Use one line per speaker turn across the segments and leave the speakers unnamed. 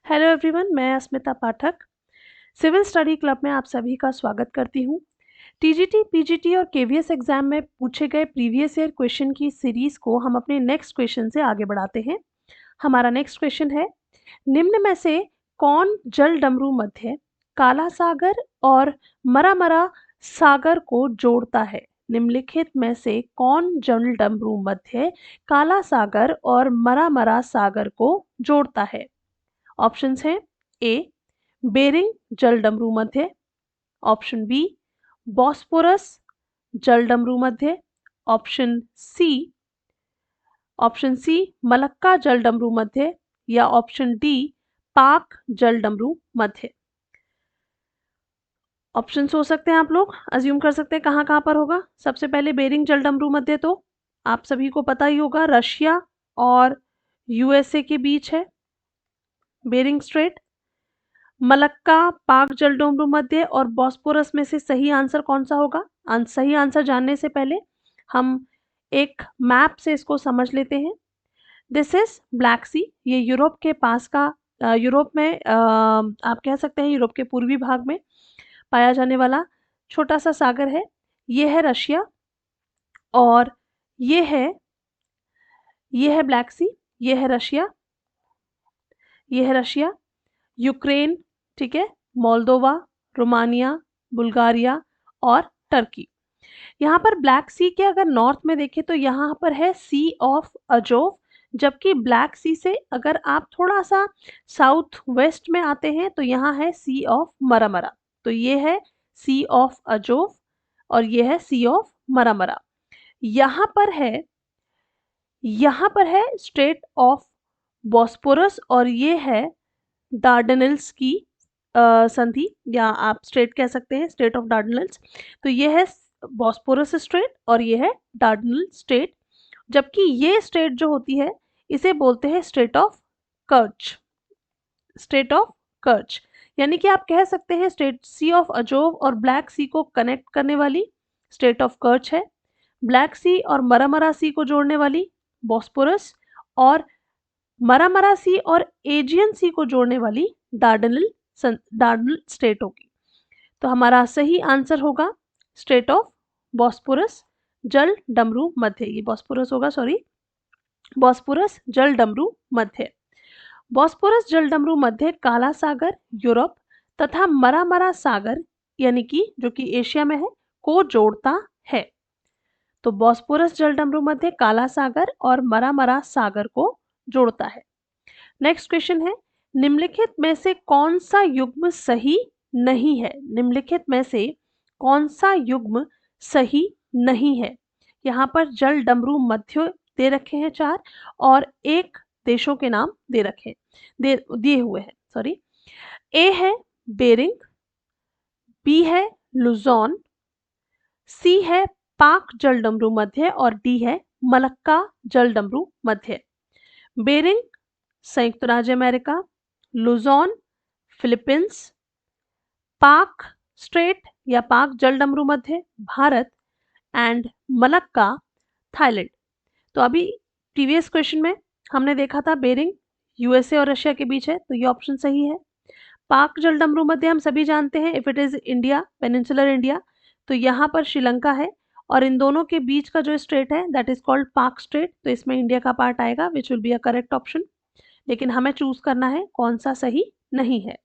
Hello everyone, मैं अस्मिता पाठक civil study club में आप सभी का स्वागत करती हूँ। टीजीटी, पीजीटी और केवीएस एग्जाम में पूछे गए प्रीवियस ईयर क्वेश्चन की सीरीज को हम अपने नेक्स्ट क्वेश्चन से आगे बढ़ाते हैं। हमारा नेक्स्ट क्वेश्चन है, निम्न में से कौन जल डमरू मध्य काला सागर और मरामरा सागर को जोड़ता है? निम्नलिखित में से कौन जल डमरू मध्य काला सागर और मरामरा सागर को जोड़ता है? ऑप्शंस हैं ए बेरिंग जल डमरू मध्य, ऑप्शन बी बॉस्पोरस जल डमरू मध्य, ऑप्शन सी मलक्का जल डमरू मध्य या ऑप्शन डी पाक जल डमरू मध्य। ऑप्शंस हो सकते हैं, आप लोग अज्यूम कर सकते हैं कहाँ कहाँ पर होगा। सबसे पहले बेरिंग जल डमरू मध्य तो आप सभी को पता ही होगा, रशिया और यूएसए के बीच है बेरिंग स्ट्रेट। मलक्का, पाक जल डमरू मध्य और बॉस्पोरस में से सही आंसर कौन सा होगा? सही आंसर जानने से पहले हम एक मैप से इसको समझ लेते हैं। दिस इज ब्लैक सी, ये यूरोप के पास का यूरोप में आप कह सकते हैं यूरोप के पूर्वी भाग में पाया जाने वाला छोटा सा सागर है। ये है रशिया और ये है ब्लैक सी, ये है रशिया, ये है रशिया, यूक्रेन, ठीक है, मोल्दोवा, रोमानिया, बुल्गारिया और टर्की। यहाँ पर ब्लैक सी के अगर नॉर्थ में देखें तो यहाँ पर है सी ऑफ अजोव, जबकि ब्लैक सी से अगर आप थोड़ा सा साउथ वेस्ट में आते हैं तो यहाँ है सी ऑफ मरामरा। तो ये है सी ऑफ अजोव और ये है सी ऑफ मरामरा। यहाँ पर है स्ट्रेट ऑफ बॉस्पोरस और ये है डार्डेनल्स की संधि, या आप स्ट्रेट कह सकते हैं, स्ट्रेट ऑफ डार्डेनल्स। तो ये है बॉस्पोरस स्ट्रेट और ये है डार्डेनल स्ट्रेट, जबकि ये स्ट्रेट जो होती है इसे बोलते हैं strait of Kerch. Strait of Kerch यानी कि आप कह सकते हैं स्ट्रेट सी ऑफ अजोव और ब्लैक सी को कनेक्ट करने वाली स्ट्रेट ऑफ कर्च है, ब्लैक सी और मरामरा सी को जोड़ने वाली बॉस्पोरस, और मरामरा सी और एजियन सी को जोड़ने वाली डार्डेनल स्ट्रेट होगी। तो हमारा सही आंसर होगा स्ट्रेट ऑफ बॉस्पोरस जल डमरू मध्य। ये बॉस्पोरस होगा, सॉरी, बॉस्पोरस जल डमरू मध्य। बॉस्पोरस जल डमरू मध्य काला सागर यूरोप तथा मरामरा सागर यानी कि जो कि एशिया में है को जोड़ता है। तो बॉस्पोरस जल डमरू मध्य काला सागर और मरामरा सागर को जोड़ता है। नेक्स्ट क्वेश्चन है, निम्नलिखित में से कौन सा युग्म सही नहीं है? निम्नलिखित में से कौन सा युग्म सही नहीं है? यहाँ पर जल डमरू मध्य दे रखे हैं 4 और एक देशों के नाम दे रखे दिए हुए हैं, सॉरी। ए है बेरिंग, बी है लुजॉन, सी है पाक जल डमरू मध्य और डी है मलक्का जल डमरू मध्य। बेरिंग संयुक्त राज्य अमेरिका, लुजॉन फिलीपींस, पाक स्ट्रेट या पाक जल डमरू मध्य भारत एंड मलक्का थाईलैंड। तो अभी प्रीवियस क्वेश्चन में हमने देखा था बेरिंग यूएसए और रशिया के बीच है, तो ये ऑप्शन सही है। पाक जल डमरू मध्य हम सभी जानते हैं, if it is India, peninsular India, तो यहाँ पर श्रीलंका है और इन दोनों के बीच का जो स्ट्रेट है दैट इज कॉल्ड पाक स्ट्रेट, तो इसमें इंडिया का पार्ट आएगा which will be a correct option. लेकिन हमें चूज करना है कौन सा सही नहीं है।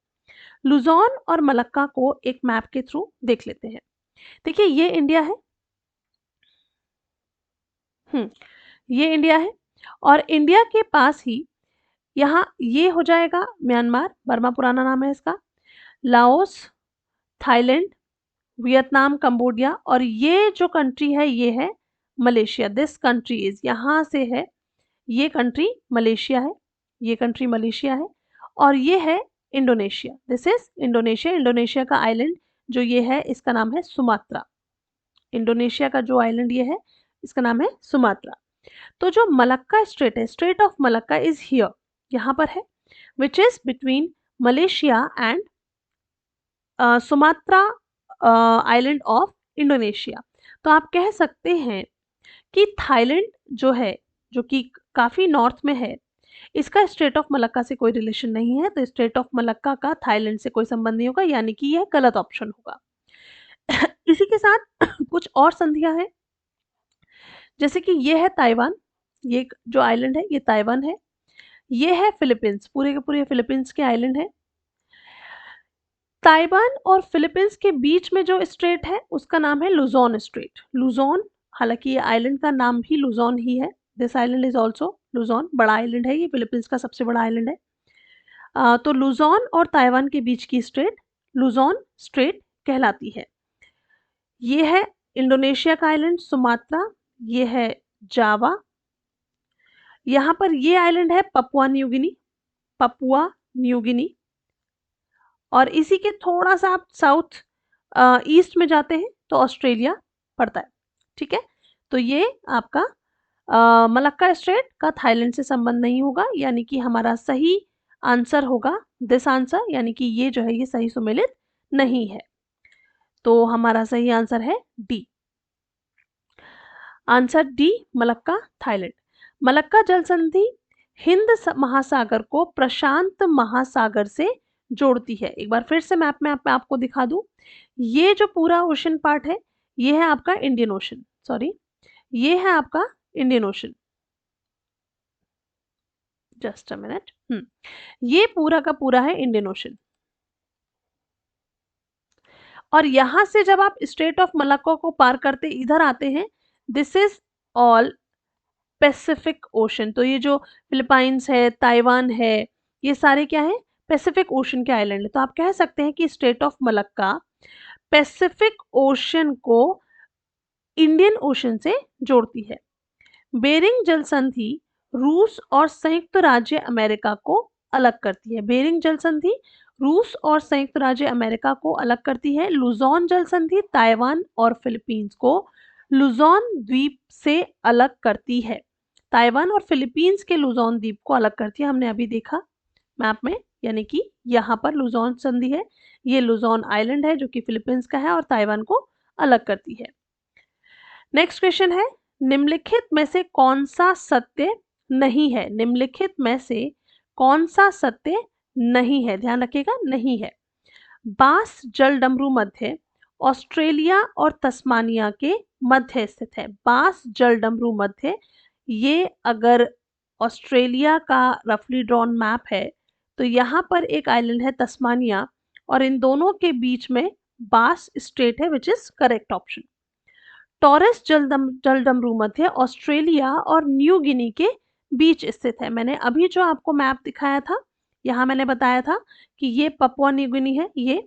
लुजॉन और मलक्का को एक मैप के थ्रू देख लेते हैं। देखिए ये इंडिया है, ये इंडिया है और इंडिया के पास ही यहाँ ये हो जाएगा म्यांमार, बर्मा पुराना नाम है इसका, लाओस, थाईलैंड, वियतनाम, कंबोडिया, और ये जो कंट्री है ये है मलेशिया। दिस कंट्री इज, यहाँ से है ये कंट्री मलेशिया है, ये कंट्री मलेशिया है और ये है Indonesia. This is Indonesia. Indonesia का आइलैंड जो ये है इसका नाम है सुमात्रा। इंडोनेशिया का जो आइलैंड ये है इसका नाम है सुमात्रा। तो जो मलक्का स्ट्रेट है, straight of Malacca is here, यहाँ पर है, which is between Malaysia and Sumatra island of Indonesia. तो आप कह सकते हैं कि थाईलैंड जो है, जो कि काफ़ी नॉर्थ में है, इसका स्टेट ऑफ मलक्का से कोई रिलेशन नहीं है, तो स्टेट ऑफ मलक्का का थाईलैंड से कोई संबंध नहीं होगा, यानी कि यह गलत ऑप्शन होगा। इसी के साथ कुछ और संधियां हैं, जैसे कि ये है ताइवान, ये जो आइलैंड है ये ताइवान है। ये है फिलीपींस, पूरे के पूरे फिलीपींस के आइलैंड है। ताइवान और फिलीपींस के बीच में जो स्ट्रेट है उसका नाम है लुजोन स्ट्रेट। लुजोन, हालांकि ये आइलैंड का नाम भी लुजोन ही है। This island is also Luzon, बड़ा आइलैंड है ये, फिलीपींस का सबसे बड़ा आइलैंड है। तो लुजोन और ताइवान के बीच की स्ट्रेट लुजोन स्ट्रेट कहलाती है। ये है इंडोनेशिया का आइलैंड सुमात्रा, ये है जावा। यहाँ पर ये आइलैंड है Papua New Guinea, Papua New Guinea. और इसी के थोड़ा सा आप साउथ ईस्ट में जाते हैं तो ऑस्ट्रेलिया पड़ता है। ठीक है, तो ये आपका मलक्का स्ट्रेट का थाईलैंड से संबंध नहीं होगा, यानी कि हमारा सही आंसर होगा दिस आंसर, यानी कि ये जो है ये सही सुमेलित नहीं है। तो हमारा सही आंसर है D, answer D Malacca Thailand. Malacca जल संधि हिंद महासागर को प्रशांत महासागर से जोड़ती है। एक बार फिर से मैप में आपको दिखा दूं, ये जो पूरा ओशन पार्ट है ये है आपका इंडियन ओशन, सॉरी ये है आपका Indian ocean, just a minute, ये पूरा का पूरा है इंडियन ओशन। और यहां से जब आप स्ट्रेट ऑफ मलक्का को पार करते इधर आते हैं, this is all Pacific ocean. तो ये जो फिलीपाइंस है, ताइवान है, ये सारे क्या है, पैसिफिक ओशन के आइलैंड है। तो आप कह सकते हैं कि state of Malacca Pacific ocean को इंडियन ओशन से जोड़ती है। बेरिंग जल संधि रूस और संयुक्त राज्य अमेरिका को अलग करती है। बेरिंग जल संधि रूस और संयुक्त राज्य अमेरिका को अलग करती है। लुजोन जल संधि ताइवान और फिलीपींस को लुजोन द्वीप से अलग करती है। ताइवान और फिलीपींस के लुजोन द्वीप को अलग करती है, हमने अभी देखा मैप में, यानी कि यहाँ पर लुजोन संधि है, ये लुजोन आइलैंड है जो कि फिलीपींस का है और ताइवान को अलग करती है। नेक्स्ट क्वेश्चन है, निम्नलिखित में से कौन सा सत्य नहीं है। निम्नलिखित में से कौन सा सत्य नहीं है, ध्यान रखिएगा नहीं है। बास जलडमरू मध्य ऑस्ट्रेलिया और तस्मानिया के मध्य स्थित है। बास जलडमरू मध्य, ये अगर ऑस्ट्रेलिया का रफली ड्रॉन मैप है तो यहाँ पर एक आइलैंड है तस्मानिया और इन दोनों के बीच में बास स्ट्रेट है, which is correct option. Torres जलडमरू मध्य ऑस्ट्रेलिया और न्यू गिनी के बीच स्थित है। मैंने अभी जो आपको मैप दिखाया था, यहाँ मैंने बताया था कि ये पपुआ न्यू गिनी है ये,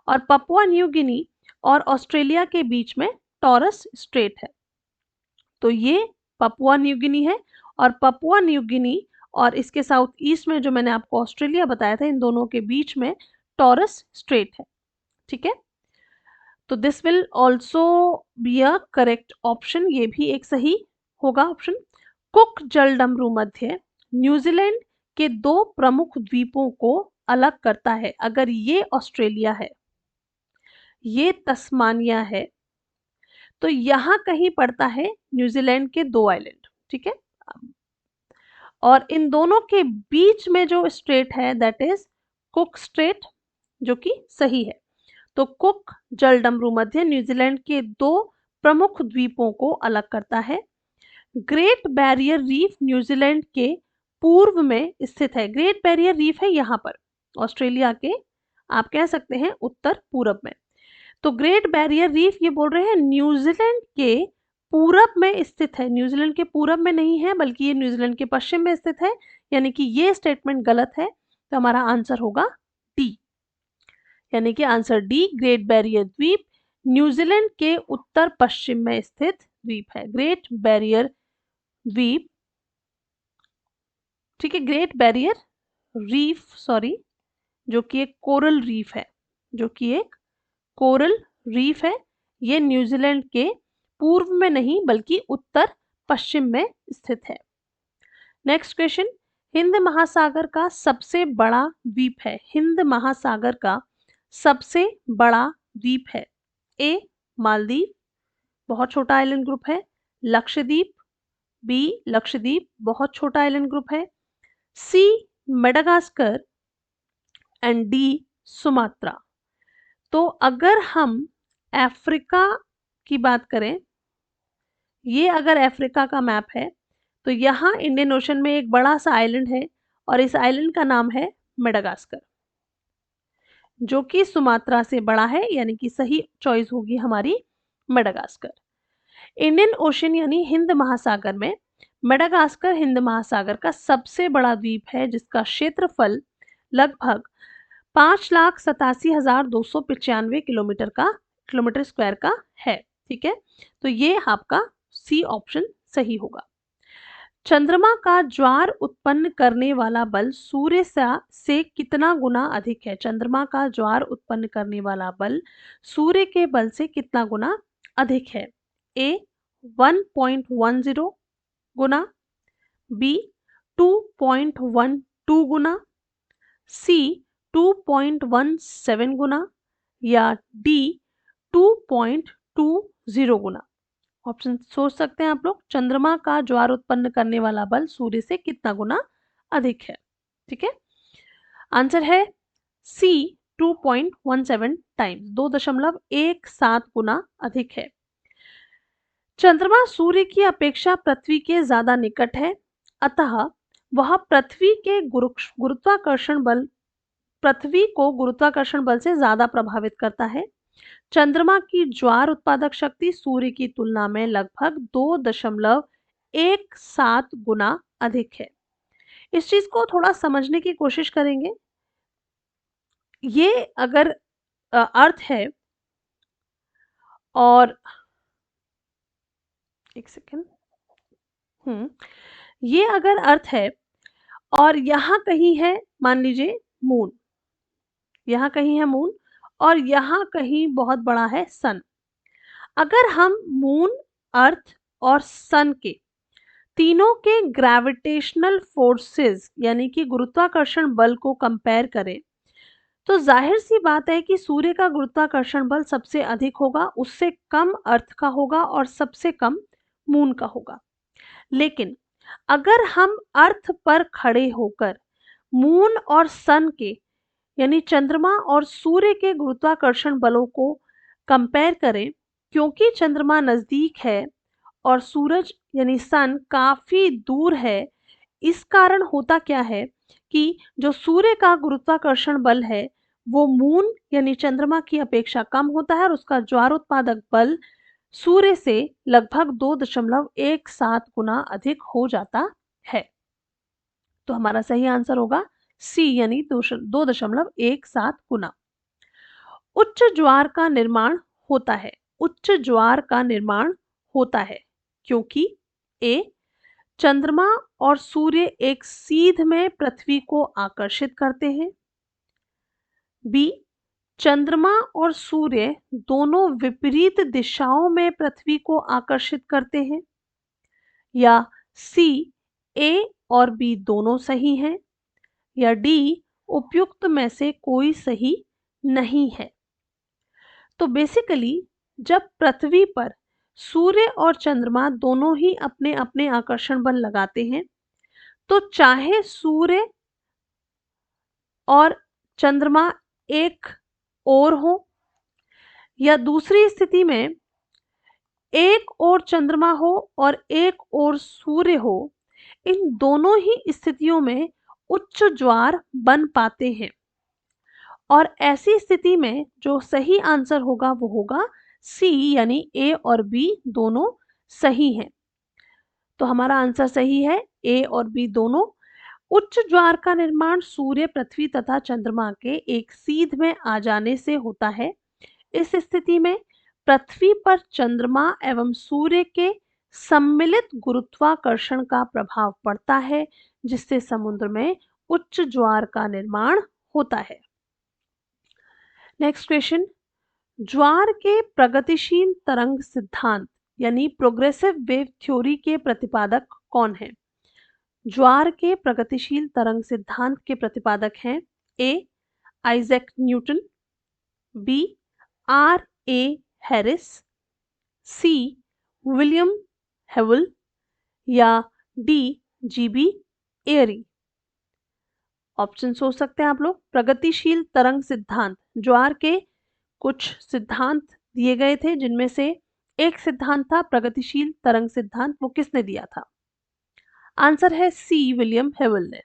और पपुआ न्यू गिनी और ऑस्ट्रेलिया के बीच में टॉरस स्ट्रेट है। तो ये पपुआ न्यू गिनी है और पपुआ न्यू गिनी और इसके साउथ ईस्ट में जो मैंने आपको ऑस्ट्रेलिया बताया था, इन दोनों के बीच में टॉरस स्ट्रेट है। ठीक है, तो this will also be a correct option, ये भी एक सही होगा ऑप्शन। कुक जलडमरू मध्य न्यूजीलैंड के दो प्रमुख द्वीपों को अलग करता है। अगर ये ऑस्ट्रेलिया है, ये तस्मानिया है, तो यहां कहीं पड़ता है न्यूजीलैंड के दो आइलैंड। ठीक है, और इन दोनों के बीच में जो स्ट्रेट है दैट इज कुक स्ट्रेट, जो कि सही है। तो कुक जलडमरू मध्य न्यूजीलैंड के दो प्रमुख द्वीपों को अलग करता है। ग्रेट बैरियर रीफ न्यूजीलैंड के पूर्व में स्थित है। ग्रेट बैरियर रीफ है यहाँ पर ऑस्ट्रेलिया के, आप कह सकते हैं उत्तर पूरब में। तो ग्रेट बैरियर रीफ ये बोल रहे हैं न्यूजीलैंड के पूरब में स्थित है, न्यूजीलैंड के पूरब में नहीं है बल्कि ये न्यूजीलैंड के पश्चिम में स्थित है, यानी कि ये स्टेटमेंट गलत है। तो हमारा आंसर होगा डी, यानी कि आंसर डी ग्रेट बैरियर द्वीप न्यूजीलैंड के उत्तर पश्चिम में स्थित द्वीप है। ग्रेट बैरियर द्वीप, ठीक है, ग्रेट बैरियर रीफ सॉरी, जो कि एक कोरल रीफ है, जो कि एक कोरल रीफ है, ये न्यूजीलैंड के पूर्व में नहीं बल्कि उत्तर पश्चिम में स्थित है। नेक्स्ट क्वेश्चन, हिंद महासागर का सबसे बड़ा द्वीप है। हिंद महासागर का सबसे बड़ा द्वीप है। ए मालदीव, बहुत छोटा आइलैंड ग्रुप है। लक्षद्वीप, बी लक्षद्वीप बहुत छोटा आइलैंड ग्रुप है। सी मेडागास्कर एंड डी सुमात्रा। तो अगर हम अफ्रीका की बात करें, ये अगर अफ्रीका का मैप है, तो यहाँ इंडियन ओशन में एक बड़ा सा आइलैंड है और इस आइलैंड का नाम है मेडागास्कर, जो कि सुमात्रा से बड़ा है, यानी कि सही चॉइस होगी हमारी मेडागास्कर। इंडियन ओशन यानी हिंद महासागर में मेडागास्कर हिंद महासागर का सबसे बड़ा द्वीप है, जिसका क्षेत्रफल लगभग 5,87,295 किलोमीटर स्क्वायर का है। ठीक है, तो ये आपका सी ऑप्शन सही होगा। चंद्रमा का ज्वार उत्पन्न करने वाला बल सूर्य से कितना गुना अधिक है? चंद्रमा का ज्वार उत्पन्न करने वाला बल सूर्य के बल से कितना गुना अधिक है? ए 1.10 गुना, बी 2.12 गुना, सी 2.17 गुना या डी 2.20 गुना। ऑप्शन सोच सकते हैं आप लोग। चंद्रमा का ज्वार उत्पन्न करने वाला बल सूर्य से कितना गुना अधिक है? ठीक है, आंसर है सी 2.17 टाइम्स, 2.17 गुना अधिक है। चंद्रमा सूर्य की अपेक्षा पृथ्वी के ज्यादा निकट है, अतः वह पृथ्वी को गुरुत्वाकर्षण बल से ज्यादा प्रभावित करता है। चंद्रमा की ज्वार उत्पादक शक्ति सूर्य की तुलना में लगभग 2.17 गुना अधिक है। इस चीज को थोड़ा समझने की कोशिश करेंगे। ये अगर अर्थ है और एक सेकेंड, ये अगर अर्थ है और यहाँ कहीं है, मान लीजिए मून, यहाँ कहीं है मून और यहाँ कहीं बहुत बड़ा है सन। अगर हम मून, अर्थ और सन के तीनों के ग्रेविटेशनल फोर्सेस यानी कि गुरुत्वाकर्षण बल को कंपेयर करें, तो जाहिर सी बात है कि सूर्य का गुरुत्वाकर्षण बल सबसे अधिक होगा, उससे कम अर्थ का होगा और सबसे कम मून का होगा। लेकिन अगर हम अर्थ पर खड़े होकर मून और सन के यानी चंद्रमा और सूर्य के गुरुत्वाकर्षण बलों को कंपेयर करें, क्योंकि चंद्रमा नजदीक है और सूरज यानी सन काफी दूर है, इस कारण होता क्या है कि जो सूर्य का गुरुत्वाकर्षण बल है वो मून यानी चंद्रमा की अपेक्षा कम होता है और उसका ज्वारोत्पादक बल सूर्य से लगभग 2.17 गुना अधिक हो जाता है। तो हमारा सही आंसर होगा सी यानी 2.17 गुना। उच्च ज्वार का निर्माण होता है, उच्च ज्वार का निर्माण होता है क्योंकि ए चंद्रमा और सूर्य एक सीध में पृथ्वी को आकर्षित करते हैं, बी चंद्रमा और सूर्य दोनों विपरीत दिशाओं में पृथ्वी को आकर्षित करते हैं, या सी ए और बी दोनों सही हैं, या डी उपयुक्त में से कोई सही नहीं है। तो बेसिकली जब पृथ्वी पर सूर्य और चंद्रमा दोनों ही अपने अपने आकर्षण बल लगाते हैं, तो चाहे सूर्य और चंद्रमा एक ओर हो या दूसरी स्थिति में एक ओर चंद्रमा हो और एक ओर सूर्य हो, इन दोनों ही स्थितियों में उच्च ज्वार बन पाते हैं। और ऐसी स्थिति में जो सही आंसर होगा वो होगा सी यानी ए और बी दोनों सही हैं। तो हमारा आंसर सही है, ए और बी दोनों। उच्च ज्वार का निर्माण सूर्य, पृथ्वी तथा चंद्रमा के एक सीध में आ जाने से होता है। इस स्थिति में पृथ्वी पर चंद्रमा एवं सूर्य के सम्मिलित गुरुत्वाकर्षण का प्रभाव पड़ता है, जिससे समुद्र में उच्च ज्वार का निर्माण होता है। नेक्स्ट क्वेश्चन, ज्वार के प्रगतिशील तरंग सिद्धांत यानी प्रोग्रेसिव वेव थ्योरी के प्रतिपादक कौन है? ज्वार के प्रगतिशील तरंग सिद्धांत के प्रतिपादक हैं A Isaac Newton, B R A Harris, C William Whewell या D G B Airy. Option सोच सकते हैं आप लोग। प्रगतिशील तरंग सिद्धांत, ज्वार के कुछ सिद्धांत दिए गए थे जिनमें से एक सिद्धांत था प्रगतिशील तरंग सिद्धांत, वो किसने दिया था? आंसर है सी, विलियम हेवल ने।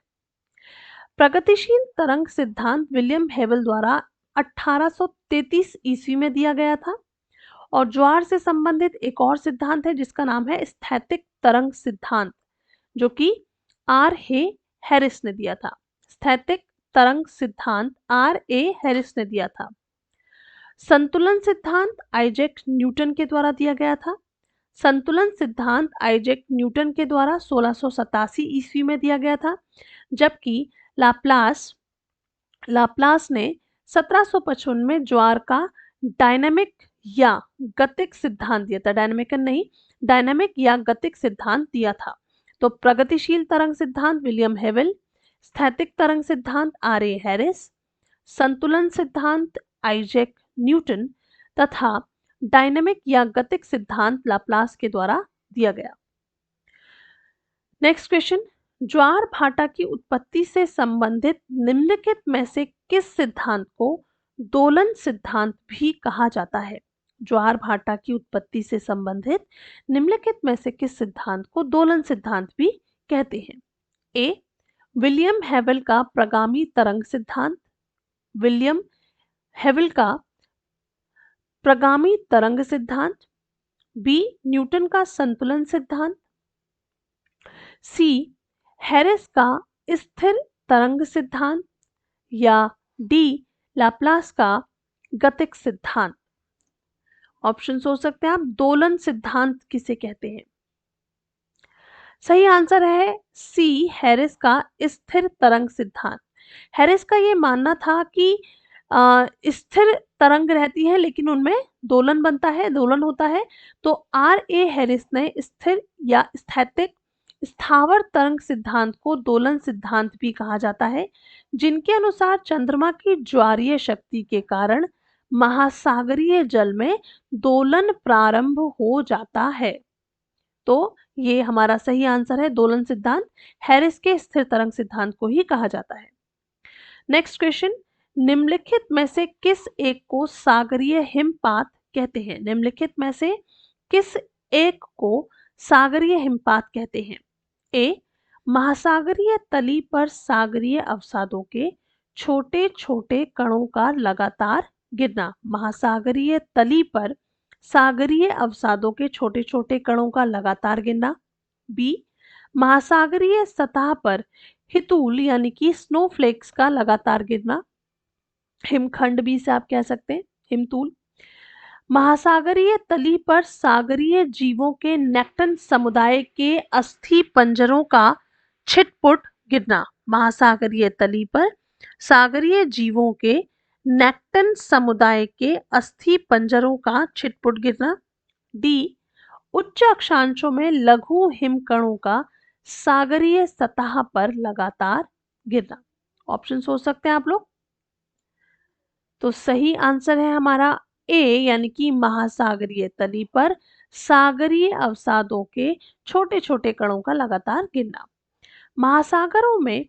प्रगतिशील तरंग सिद्धांत विलियम हेवल द्वारा 1833 ईस्वी में दिया गया था। और ज्वार से संबंधित एक और सिद्धांत है जिसका नाम है स्थैतिक तरंग सिद्धांत, जो कि आर ए हैरिस ने दिया था। स्थैतिक तरंग सिद्धांत आर ए हैरिस ने दिया था। संतुलन सिद्धांत आइजैक न्यूटन के द्वारा दिया गया था। संतुलन सिद्धांत आइजैक न्यूटन के द्वारा 1687 ईस्वी में दिया गया था, जबकि लाप्लास लाप्लास ने 1755 में ज्वार का डायनामिक या गतिक सिद्धांत दिया था। डायनामिक नहीं, डायनामिक या गतिक सिद्धांत दिया था। तो प्रगतिशील तरंग सिद्धांत विलियम हेवल, स्थैतिक तरंग सिद्धांत आर ए हैरिस, संतुलन सिद्धांत आइजैक न्यूटन तथा डायनामिक या गतिक सिद्धांत लाप्लास के द्वारा दिया गया। नेक्स्ट क्वेश्चन, ज्वार भाटा की उत्पत्ति से संबंधित निम्नलिखित में से किस सिद्धांत को दोलन सिद्धांत भी कहा जाता है? ज्वार भाटा की उत्पत्ति से संबंधित निम्नलिखित में से किस सिद्धांत को दोलन सिद्धांत भी कहते हैं? ए, विलियम हेवल का प्रगामी तरंग सिद्धांत, विलियम हेवल का प्रगामी तरंग सिद्धांत, बी, न्यूटन का संतुलन सिद्धांत, सी, हैरिस का स्थिर तरंग सिद्धांत, या डी, लाप्लास का गतिक सिद्धांत। ऑप्शन सोच सकते हैं आप। दोलन सिद्धांत किसे कहते हैं? सही आंसर है सी, हैरिस का स्थिर तरंग सिद्धांत। हैरिस का ये मानना था कि स्थिर तरंग रहती है लेकिन उनमें दोलन बनता है, दोलन होता है। तो आर ए हैरिस ने स्थिर या स्थैतिक स्थावर तरंग सिद्धांत को दोलन सिद्धांत भी कहा जाता है, जिनके अनुसार चंद्रमा की ज्वारीय शक्ति के कारण महासागरीय जल में दोलन प्रारंभ हो जाता है। तो ये हमारा सही आंसर है, दोलन सिद्धांत हैरिस के स्थिर तरंग सिद्धांत को ही कहा जाता है। नेक्स्ट क्वेश्चन, निम्नलिखित में से किस एक को सागरीय हिमपात कहते हैं? निम्नलिखित में से किस एक को सागरीय हिमपात कहते हैं? ए, महासागरीय तली पर सागरीय अवसादों के छोटे छोटे कणों का लगातार गिरना। महासागरीय तली पर सागरीय अवसादों के छोटे छोटे कणों का लगातार गिरना। बी, महासागरीय सतह पर हितूल यानी कि स्नोफ्लेक्स का लगातार गिरना। हिमखंड भी से आप कह सकते हैं, हिमतूल। महासागरीय तली पर सागरीय जीवों के नेक्टन समुदाय के अस्थि पंजरों का छिटपुट गिरना। महासागरीय तली पर सागरीय जीवों के नेक्टन समुदाय के अस्थि पंजरों का छिटपुट गिरना। डी, उच्च अक्षांशों में लघु हिमकणों का सागरीय सतह पर लगातार गिरना। ऑप्शन सोच सकते हैं आप लोग। तो सही आंसर है हमारा ए, यानी कि महासागरीय तली पर सागरीय अवसादों के छोटे छोटे कणों का लगातार गिरना। महासागरों में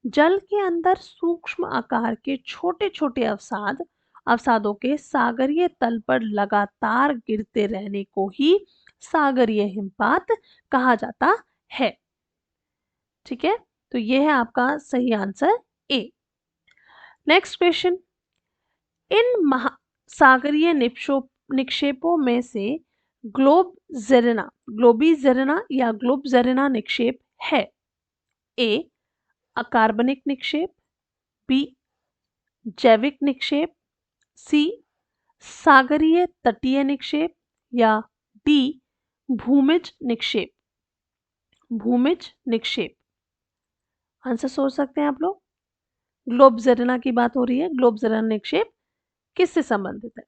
जल के अंदर सूक्ष्म आकार के छोटे छोटे अवसादों के सागरीय तल पर लगातार गिरते रहने को ही सागरीय हिमपात कहा जाता है। ठीक है, तो यह है आपका सही आंसर ए। नेक्स्ट क्वेश्चन, इन महासागरीय निक्षेपों में से ग्लोबीजेरिना या ग्लोबजेरिना निक्षेप है? ए, अकार्बनिक निक्षेप, बी, जैविक निक्षेप, सी, सागरीय तटीय निक्षेप, या डी, भूमिज निक्षेप। भूमिज निक्षेप आंसर सोच सकते हैं आप लोग। ग्लोबजेरिना की बात हो रही है। ग्लोबजेरिना निक्षेप किससे संबंधित है?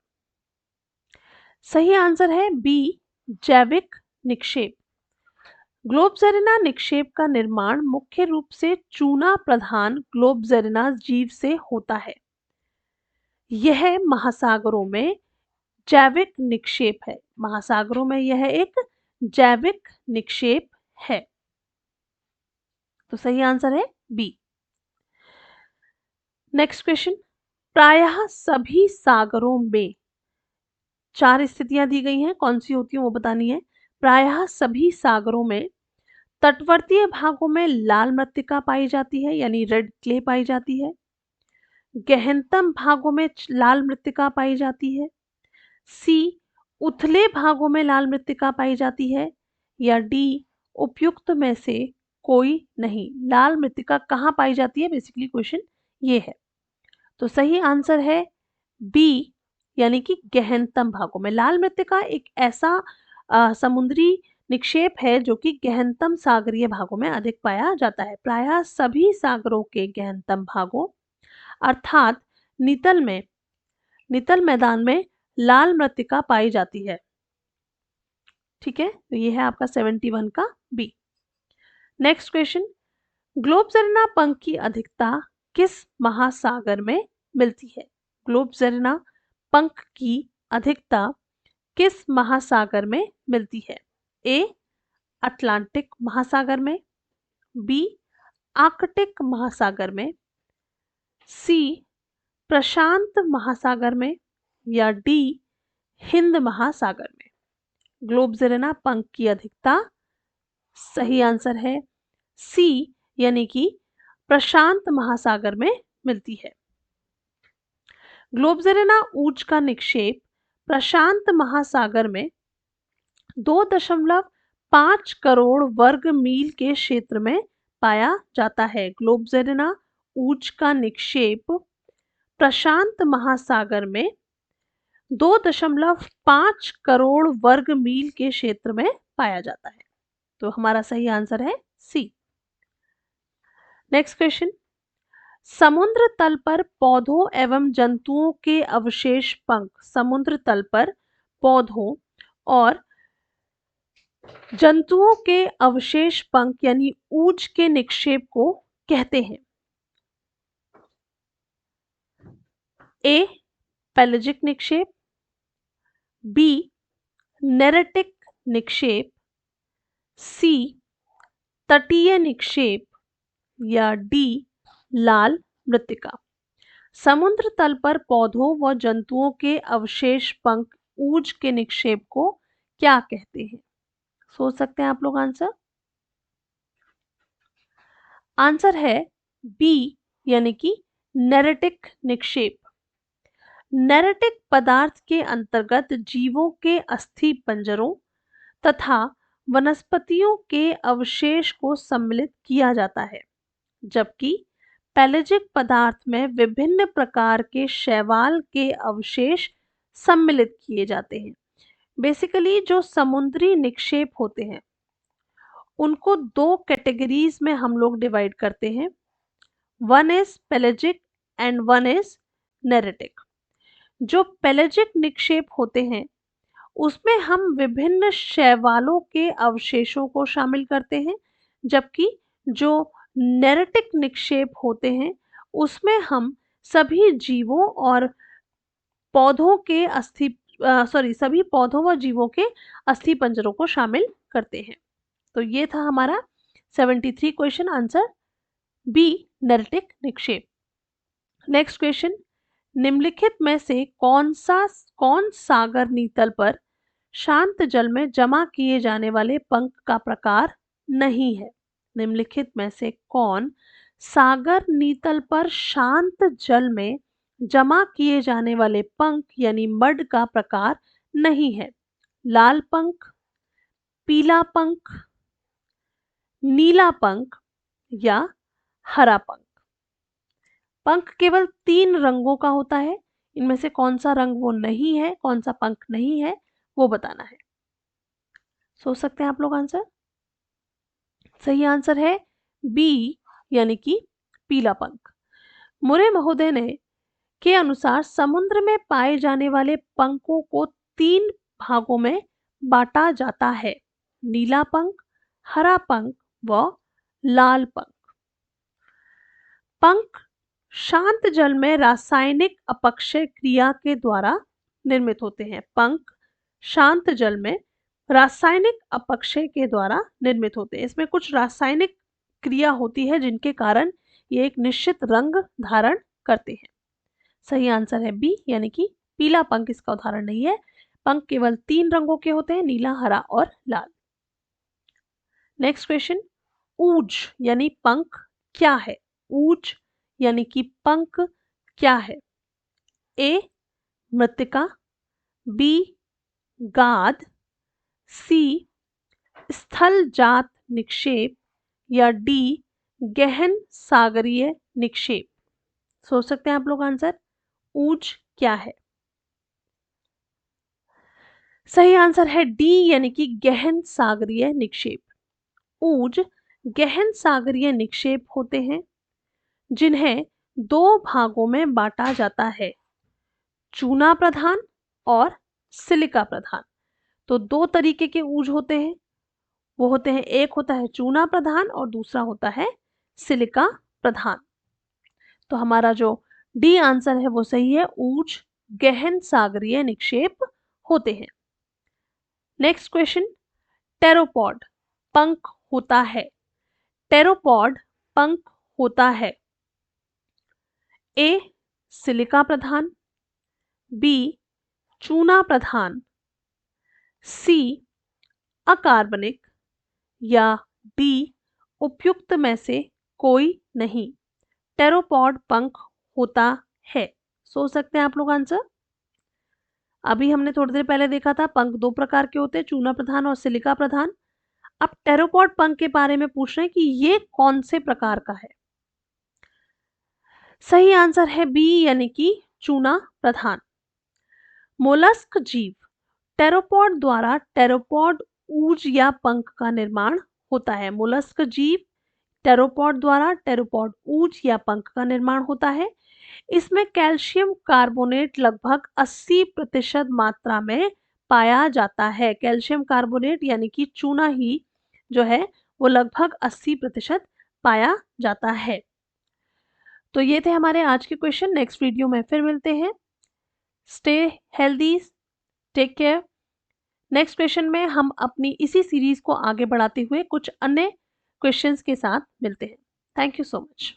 सही आंसर है बी, जैविक निक्षेप। ग्लोबजेरिना निक्षेप का निर्माण मुख्य रूप से चूना प्रधान ग्लोबजेरिना जीव से होता है। यह महासागरों में जैविक निक्षेप है। महासागरों में यह एक जैविक निक्षेप है। तो सही आंसर है बी। नेक्स्ट क्वेश्चन, प्रायः सभी सागरों में 4 स्थितियां दी गई हैं, कौन सी होती है वो बतानी है। प्रायः सभी सागरों में तटवर्तीय भागों में लाल मृत्तिका पाई जाती है यानी रेड क्ले पाई जाती है। गहनतम भागों में लाल मृत्तिका पाई जाती है। सी, उथले भागों में लाल मृत्तिका पाई जाती है। या डी, उपयुक्त में से कोई नहीं। लाल मृत्तिका कहाँ पाई जाती है, बेसिकली क्वेश्चन ये है। तो सही आंसर है बी, यानी कि गहनतम भागों में। लाल मृत्तिका एक ऐसा समुद्री निक्षेप है जो कि गहनतम सागरीय भागों में अधिक पाया जाता है। प्रायः सभी सागरों के गहनतम भागों अर्थात नितल मैदान में लाल मृत्तिका पाई जाती है। ठीक है, तो ये है आपका 71 का बी। नेक्स्ट क्वेश्चन, ग्लोबज़ेरिना पंख की अधिकता किस महासागर में मिलती है। ग्लोबज़ेरिना पंख की अधिकता किस महासागर में मिलती है। ए, अटलांटिक महासागर में। बी, आर्कटिक महासागर में। सी, प्रशांत महासागर में। या डी, हिंद महासागर में। ग्लोबज़ेरिना पंख की अधिकता, सही आंसर है सी, यानी कि प्रशांत महासागर में मिलती है। ग्लोबज़ेरिना ऊर्ज का निक्षेप प्रशांत महासागर में 2.5 करोड़ वर्ग मील के क्षेत्र में पाया जाता है। ग्लोबज़ेरिना ऊर्ज का निक्षेप प्रशांत महासागर में 2.5 करोड़ वर्ग मील के क्षेत्र में पाया जाता है। तो हमारा सही आंसर है सी। नेक्स्ट क्वेश्चन, समुद्र तल पर पौधों एवं जंतुओं के अवशेष पंख समुद्र तल पर पौधों और जंतुओं के अवशेष पंख यानी ऊर्ज के निक्षेप को कहते हैं। ए, पेलेजिक निक्षेप। B, neritic निक्षेप। सी, तटीय निक्षेप। या डी, लाल मृत्तिका। समुद्र तल पर पौधों व जंतुओं के अवशेष पंख ऊर्ज के निक्षेप को क्या कहते हैं। सोच सकते हैं आप लोग आंसर। आंसर है बी, यानी कि नेरेटिक निक्षेप। नेरेटिक पदार्थ के अंतर्गत जीवों के अस्थि पंजरों तथा वनस्पतियों के अवशेष को सम्मिलित किया जाता है, जबकि पेलेजिक पदार्थ में विभिन्न प्रकार के शैवाल के अवशेष सम्मिलित किए जाते हैं। बेसिकली जो समुद्री निक्षेप होते हैं उनको 2 कैटेगरीज में हम लोग डिवाइड करते हैं। One is pelagic and one is neritic. जो पेलेजिक निक्षेप होते हैं उसमें हम विभिन्न शैवालों के अवशेषों को शामिल करते हैं, जबकि जो नेरेटिक निक्षेप होते हैं उसमें हम सभी जीवों और पौधों के सभी पौधों व जीवों के अस्थि पंजरों को शामिल करते हैं। तो ये था हमारा 73 क्वेश्चन, आंसर बी, नेरेटिक निक्षेप। नेक्स्ट क्वेश्चन, निम्नलिखित में से कौन सागर नीतल पर शांत जल में जमा किए जाने वाले पंख का प्रकार नहीं है। निम्नलिखित में से कौन सागर नीतल पर शांत जल में जमा किए जाने वाले पंख यानी मड का प्रकार नहीं है। लाल पंख, पीला पंख, नीला पंख या हरा पंख। पंख केवल 3 रंगों का होता है, इनमें से कौन सा रंग वो नहीं है, कौन सा पंख नहीं है वो बताना है। सोच सकते हैं आप लोग आंसर। सही आंसर है बी, यानी कि पीला पंख। मुरे महोदय ने के अनुसार समुद्र में पाए जाने वाले पंखों को 3 भागों में बांटा जाता है, नीला पंख, हरा पंख व लाल पंख। पंख शांत जल में रासायनिक अपक्षय क्रिया के द्वारा निर्मित होते हैं। पंख शांत जल में रासायनिक अपक्षय के द्वारा निर्मित होते हैं। इसमें कुछ रासायनिक क्रिया होती है जिनके कारण ये एक निश्चित रंग धारण करते हैं। सही आंसर है बी, यानी कि पीला पंख इसका उदाहरण नहीं है। पंख केवल 3 रंगों के होते हैं, नीला, हरा और लाल। नेक्स्ट क्वेश्चन, ऊज यानी पंख क्या है? ऊज यानी कि पंख क्या है? ए मृत्तिका, बी गाद, सी स्थलजात निक्षेप या डी गहन सागरीय निक्षेप। सोच सकते हैं आप लोग आंसर। ऊज क्या है? सही आंसर है डी, यानी कि गहन सागरीय निक्षेप। ऊज गहन सागरीय निक्षेप होते हैं जिन्हें 2 भागों में बांटा जाता है, चूना प्रधान और सिलिका प्रधान। तो 2 तरीके के ऊज होते हैं, वो होते हैं, एक होता है चूना प्रधान और दूसरा होता है सिलिका प्रधान। तो हमारा जो डी आंसर है वो सही है, ऊज गहन सागरीय निक्षेप होते हैं। नेक्स्ट क्वेश्चन, टेरोपॉड पंख होता है। टेरोपॉड पंख होता है ए सिलिका प्रधान, बी चूना प्रधान, सी अकार्बनिक या डी उपयुक्त में से कोई नहीं। टेरोपॉड पंख होता है। सोच सकते हैं आप लोग आंसर। अभी हमने थोड़ी देर पहले देखा था पंख 2 प्रकार के होते हैं, चूना प्रधान और सिलिका प्रधान। अब टेरोपॉड पंख के बारे में पूछ रहे हैं कि ये कौन से प्रकार का है। सही आंसर है बी, यानी कि चूना प्रधान। मोलस्क जीव टेरोपॉड द्वारा टेरोपॉड ऊज या पंख का निर्माण होता है। मोलस्क जीव टेरोपॉड द्वारा टेरोपॉड ऊज या पंख का निर्माण होता है। इसमें कैल्शियम कार्बोनेट लगभग 80% मात्रा में पाया जाता है। कैल्शियम कार्बोनेट यानी कि चूना ही जो है वो लगभग 80% पाया जाता है। तो ये थे हमारे आज के क्वेश्चन। नेक्स्ट वीडियो में फिर मिलते हैं। Stay healthy, take care. Next question में हम अपनी इसी सीरीज को आगे बढ़ाते हुए कुछ अन्य क्वेश्चंस के साथ मिलते हैं। Thank you so much.